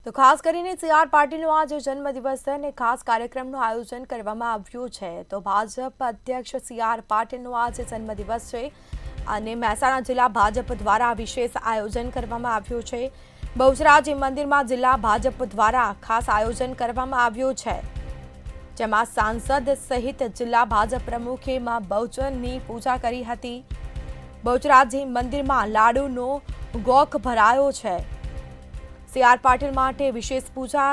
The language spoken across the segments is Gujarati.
તો ખાસ કરીને CR પાટીલનો આજે જન્મદિવસ છે અને ખાસ કાર્યક્રમનું આયોજન કરવામાં આવ્યું છે। તો ભાજપ અધ્યક્ષ CR પાટીલનો આજે જન્મદિવસ છે અને મહેસાણા જિલ્લા ભાજપ દ્વારા વિશેષ આયોજન કરવામાં આવ્યું છે। બહુચરાજી મંદિરમાં જિલ્લા ભાજપ દ્વારા ખાસ આયોજન કરવામાં આવ્યું છે, જેમાં સાંસદ સહિત જિલ્લા ભાજપ પ્રમુખે માં બહુચરની પૂજા કરી હતી। બહુચરાજી મંદિરમાં લાડુનો ગોખ ભરાયો છે। CR પાટીલ માટે વિશેષ પૂજા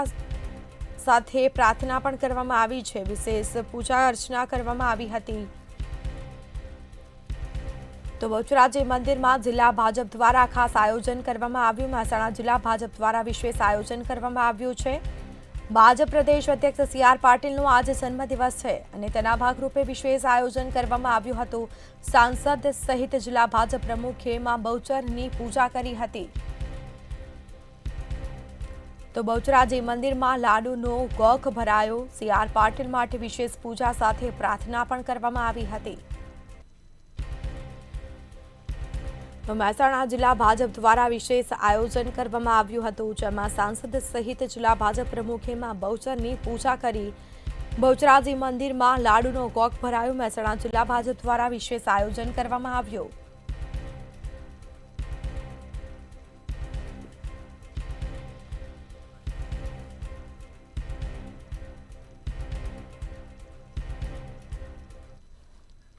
સાથે પ્રાર્થના પણ કરવામાં આવી છે। વિશેષ પૂજા અર્ચના કરવામાં આવી હતી। તો બહુચરાજી મંદિરમાં જિલ્લા ભાજપ દ્વારા ખાસ આયોજન કરવામાં આવ્યું। મહેસાણા જિલ્લા ભાજપ દ્વારા વિશેષ આયોજન કરવામાં આવ્યું છે। ભાજપ પ્રદેશ અધ્યક્ષ CR પાટીલનો આજે જન્મદિવસ છે અને તેના ભાગરૂપે વિશેષ આયોજન કરવામાં આવ્યું હતું। સાંસદ સહિત જિલ્લા ભાજપ પ્રમુખે માં બહુચરની પૂજા કરી હતી। તો બહુચરાજી મંદિરમાં લાડુનો ગોખ ભરાયો। CR પાટીલ માટે વિશેષ પૂજા સાથે પ્રાર્થના પણ કરવામાં આવી હતી। તો મહેસાણા જિલ્લા ભાજપ દ્વારા વિશેષ આયોજન કરવામાં આવ્યું હતું, જેમાં સાંસદ સહિત જિલ્લા ભાજપ પ્રમુખે માં બહુચરની પૂજા કરી। બહુચરાજી મંદિરમાં લાડુનો ગોખ ભરાયો। મહેસાણા જિલ્લા ભાજપ દ્વારા વિશેષ આયોજન કરવામાં આવ્યું।